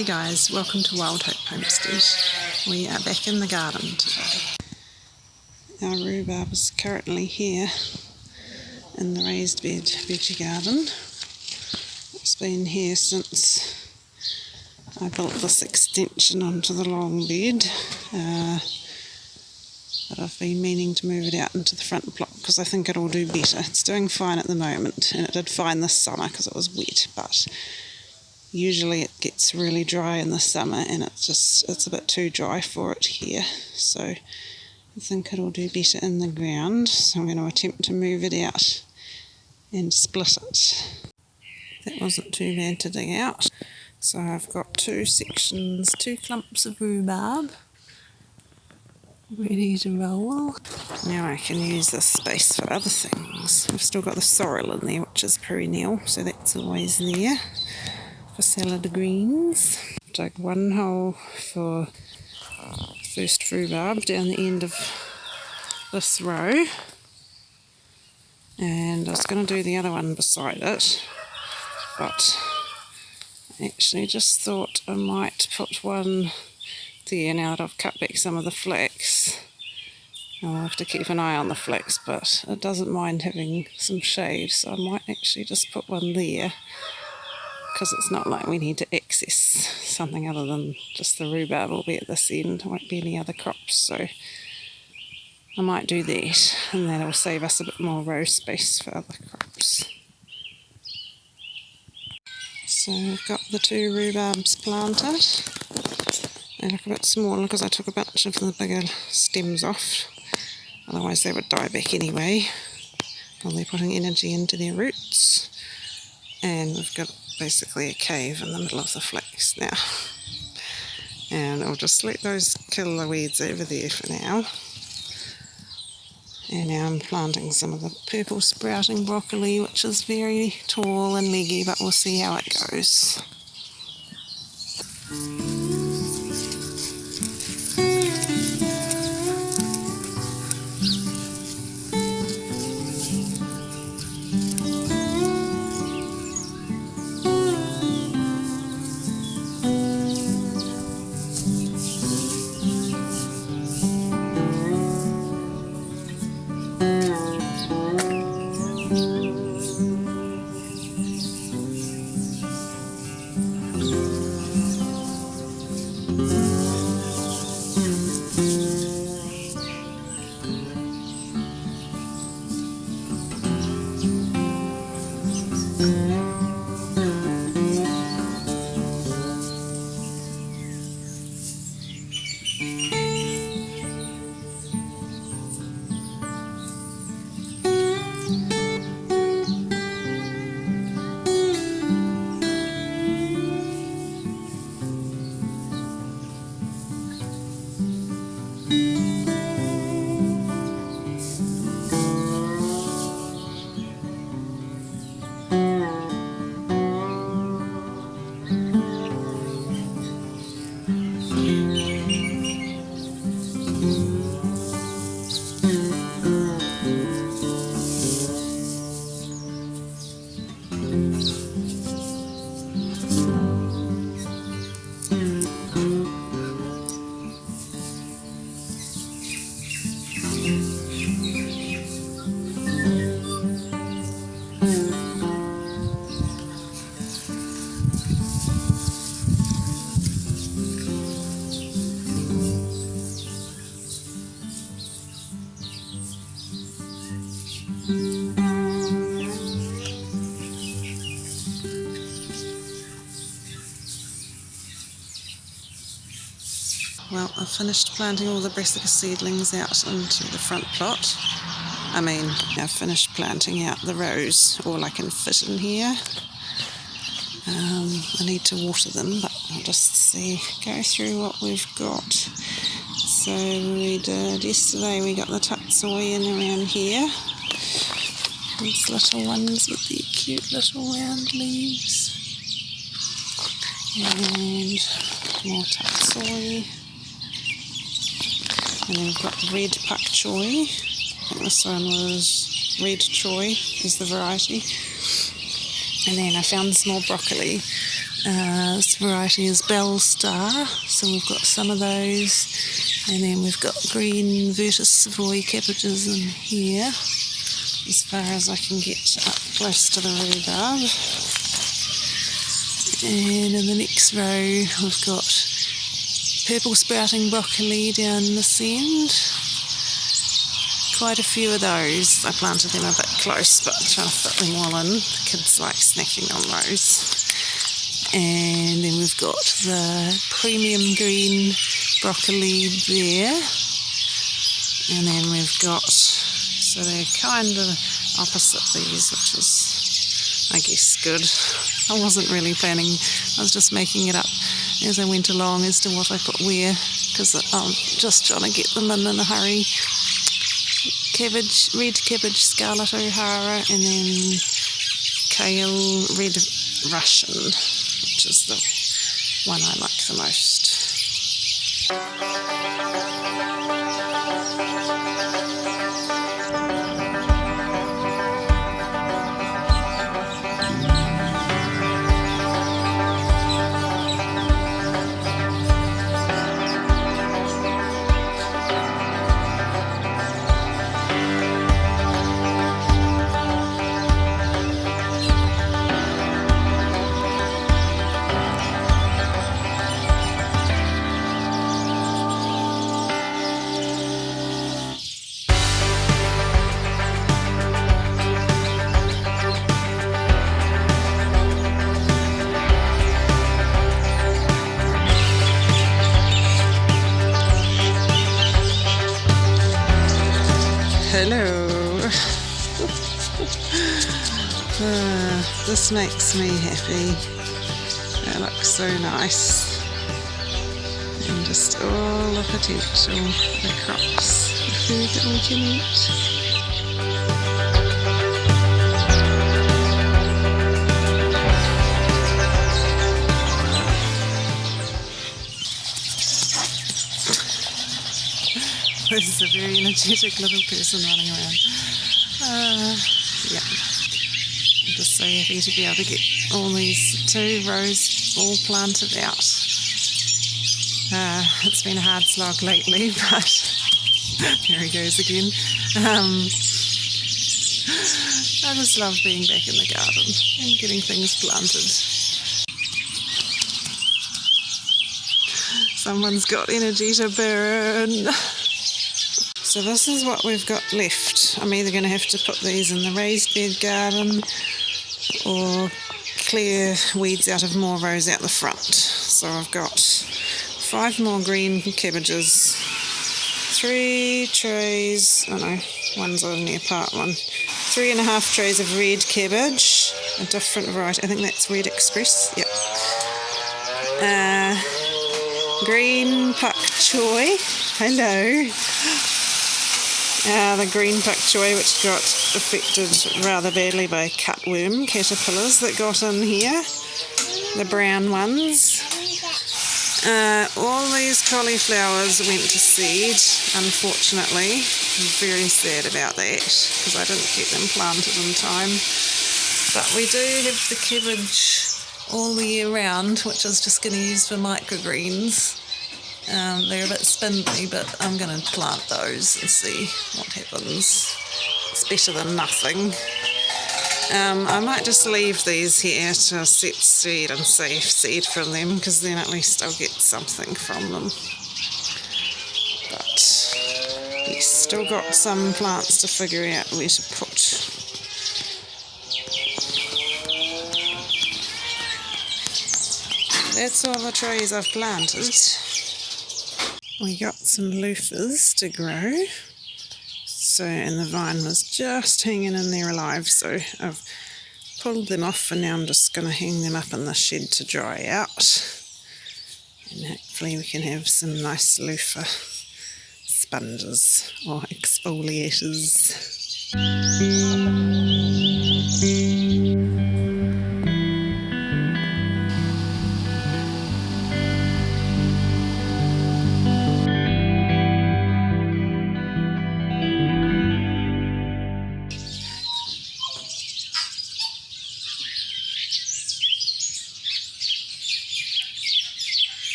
Hey guys, welcome to Wild Hope Homestead. We are back in the garden today. Our rhubarb is currently here in the raised bed veggie garden. It's been here since I built this extension onto the long bed, but I've been meaning to move it out into the front block because I think it'll do better. It's doing fine at the moment, and it did fine this summer because it was wet, but usually it gets really dry in the summer and it's a bit too dry for it here, so I think it'll do better in the ground. So I'm going to attempt to move it out and split it. That wasn't too bad to dig out. So I've got two sections, two clumps of rhubarb ready to roll. Now I can use this space for other things. I've still got the sorrel in there, which is perennial, so that's always there for salad greens. Dug one hole for first rhubarb down the end of this row, and I was going to do the other one beside it, but I actually just thought I might put one there now that I've cut back some of the flax. I'll have to keep an eye on the flax, but it doesn't mind having some shade, so I might actually just put one there, because it's not like we need to access something other than just the rhubarb will be at this end. There won't be any other crops, so I might do that, and that'll save us a bit more row space for other crops. So I've got the two rhubarbs planted. They look a bit smaller because I took a bunch of the bigger stems off, otherwise they would die back anyway while they're putting energy into their roots. And we've got basically a cave in the middle of the flax now, and I'll just let those kill the weeds over there for now. And now I'm planting some of the purple sprouting broccoli, which is very tall and leggy, but we'll see how it goes. Well, I've finished planting all the brassica seedlings out into the front plot. I've finished planting out the rows, all I can fit in here. I need to water them, but I'll just go through what we've got. So yesterday we got the tatsoi in around here. These little ones with the cute little round leaves. And more tatsoi. And then we've got red pak choi. I think this one was red choi is the variety. And then I found small broccoli, This variety is Bell Star, so we've got some of those. And then we've got green Virtus Savoy cabbages in here, as far as I can get up close to the rhubarb. And in the next row we've got purple sprouting broccoli down this end. Quite a few of those. I planted them a bit close, but I'm trying to fit them all in. The kids like snacking on those. And then we've got the premium green broccoli there. And then we've got, so they're kind of opposite these, which is, I guess, good. I wasn't really planning, I was just making it up as I went along as to what I put where, because I'm just trying to get them in a hurry. Cabbage, red cabbage, scarlet O'Hara, and then kale, red Russian, which is the one I like the most. Hello. This makes me happy. That looks so nice. And just all the potential, the crops, the food that we can eat. This is a very energetic little person running around. Yeah, I'm just so happy to be able to get all these 2 rows all planted out. It's been a hard slog lately, but there he goes again. I just love being back in the garden and getting things planted. Someone's got energy to burn. So this is what we've got left. I'm either going to have to put these in the raised bed garden or clear weeds out of more rows out the front. So I've got 5 more green cabbages, 3 trays, oh no, one's only a part one, 3.5 trays of red cabbage, a different variety, I think that's Red Express, yep. Green pak choy, hello. The green pak choy, which got affected rather badly by cutworm caterpillars that got in here, the brown ones. All these cauliflowers went to seed, unfortunately. I'm very sad about that because I didn't get them planted in time. But we do have the cabbage all the year round, which I was just going to use for microgreens. They're a bit spindly, but I'm going to plant those and see what happens. It's better than nothing. I might just leave these here to set seed and save seed from them, because then at least I'll get something from them. But yes, still got some plants to figure out where to put. That's all the trees I've planted. We got some loofahs to grow. So, and the vine was just hanging in there alive, so I've pulled them off and now I'm just going to hang them up in the shed to dry out. And hopefully we can have some nice loofah sponges or exfoliators.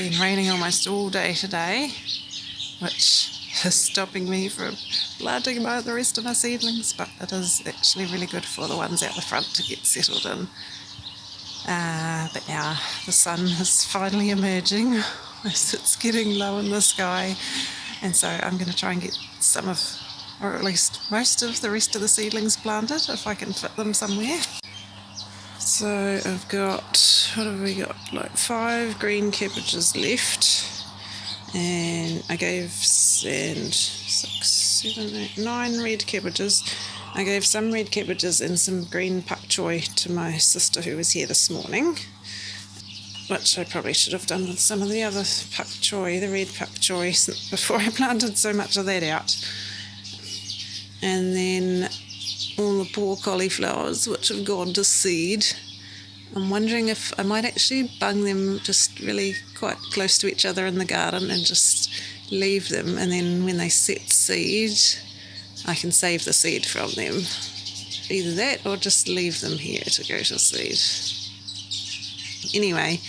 been raining almost all day today, which is stopping me from planting the rest of my seedlings, but it is actually really good for the ones out the front to get settled in. But now the sun is finally emerging as it's getting low in the sky, and so I'm going to try and get some of, or at least most of the rest of the seedlings planted if I can fit them somewhere. So I've got, what have we got, like 5 green cabbages left, and I gave 9 red cabbages. I gave some red cabbages and some green pak choy to my sister who was here this morning, which I probably should have done with some of the other pak choy, the red pak choy, before I planted so much of that out. And then all the poor cauliflowers which have gone to seed. I'm wondering if I might actually bung them just really quite close to each other in the garden and just leave them, and then when they set seed I can save the seed from them. Either that or just leave them here to go to seed. Anyway,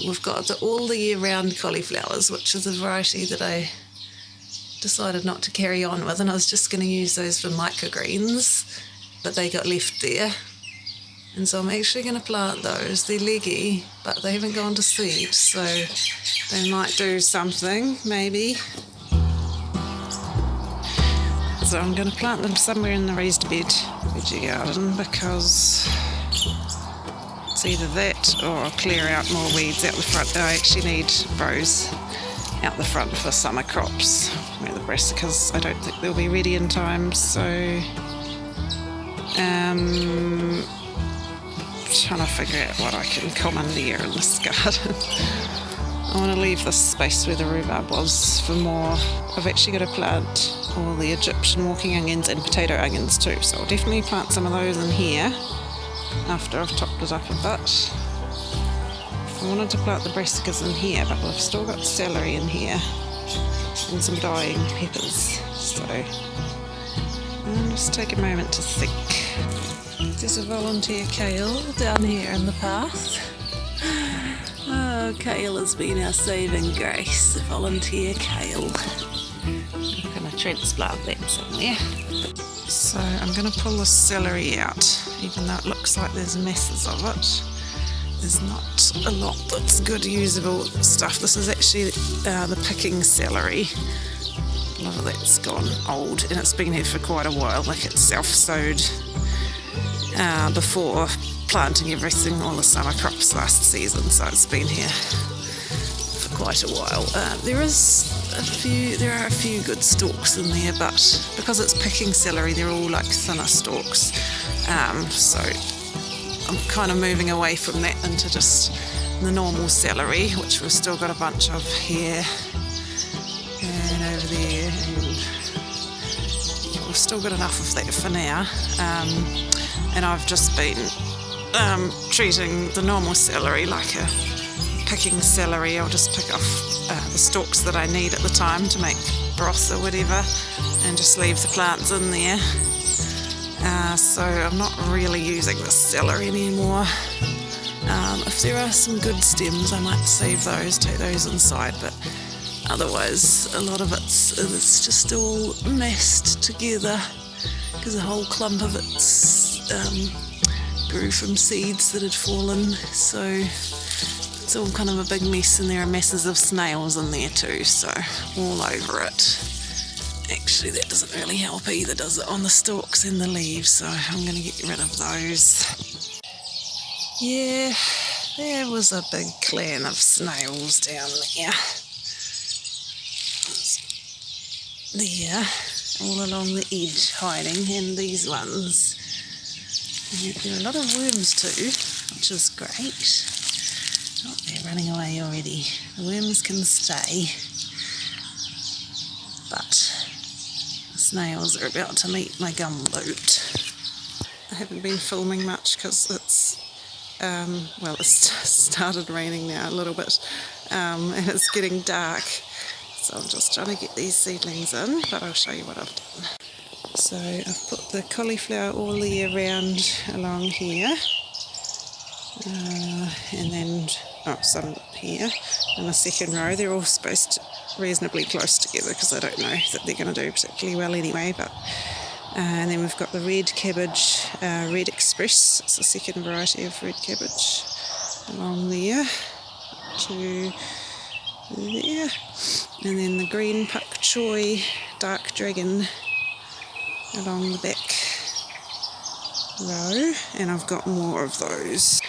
we've got all the year round cauliflowers, which is a variety that I decided not to carry on with, and I was just going to use those for microgreens, but they got left there, and so I'm actually going to plant those. They're leggy, but they haven't gone to seed, so they might do something, maybe. So I'm going to plant them somewhere in the raised bed veggie garden, because it's either that or I'll clear out more weeds out the front. I actually need rows out the front for summer crops, where the brassicas I don't think they'll be ready in time, so trying to figure out what I can commandeer in this garden. I want to leave this space where the rhubarb was for more. I've actually got to plant all the Egyptian walking onions and potato onions too, so I'll definitely plant some of those in here after I've topped it up a bit. I wanted to plant the brassicas in here, but we've still got celery in here and some dying peppers, so I'll just take a moment to think. There's a volunteer kale down here in the path. Oh, kale has been our saving grace, the volunteer kale. I'm going to transplant that somewhere. So I'm going to pull the celery out, even though it looks like there's masses of it. There's not a lot that's good usable stuff. This is actually the picking celery. A lot of that's gone old, and it's been here for quite a while, like it's self-sowed before planting everything, all the summer crops last season, so it's been here for quite a while. There are a few good stalks in there, but because it's picking celery, they're all like thinner stalks. So I'm kind of moving away from that into just the normal celery, which we've still got a bunch of here and over there, and we've still got enough of that for now. And I've just been treating the normal celery like a picking celery. I'll just pick off the stalks that I need at the time to make broth or whatever, and just leave the plants in there. So I'm not really using the celery anymore. If there are some good stems, I might save those, take those inside, but otherwise a lot of it's just all massed together, because a whole clump of it's grew from seeds that had fallen, so it's all kind of a big mess, and there are masses of snails in there too, so all over it. Actually, that doesn't really help either, does it, on the stalks and the leaves, so I'm going to get rid of those. Yeah, there was a big clan of snails down there. There, all along the edge hiding, and these ones. And there are a lot of worms too, which is great. Oh, they're running away already. The worms can stay, but the snails are about to meet my gumboot. I haven't been filming much because it's it's started raining now a little bit, and it's getting dark, so I'm just trying to get these seedlings in, but I'll show you what I've done. So I've put the cauliflower all the year round along here, and then some here in the second row. They're all spaced reasonably close together because I don't know that they're going to do particularly well anyway. But and then we've got the red cabbage, Red Express. It's the second variety of red cabbage along there to there. And then the green pak choy dark dragon along the back row, and I've got more of those.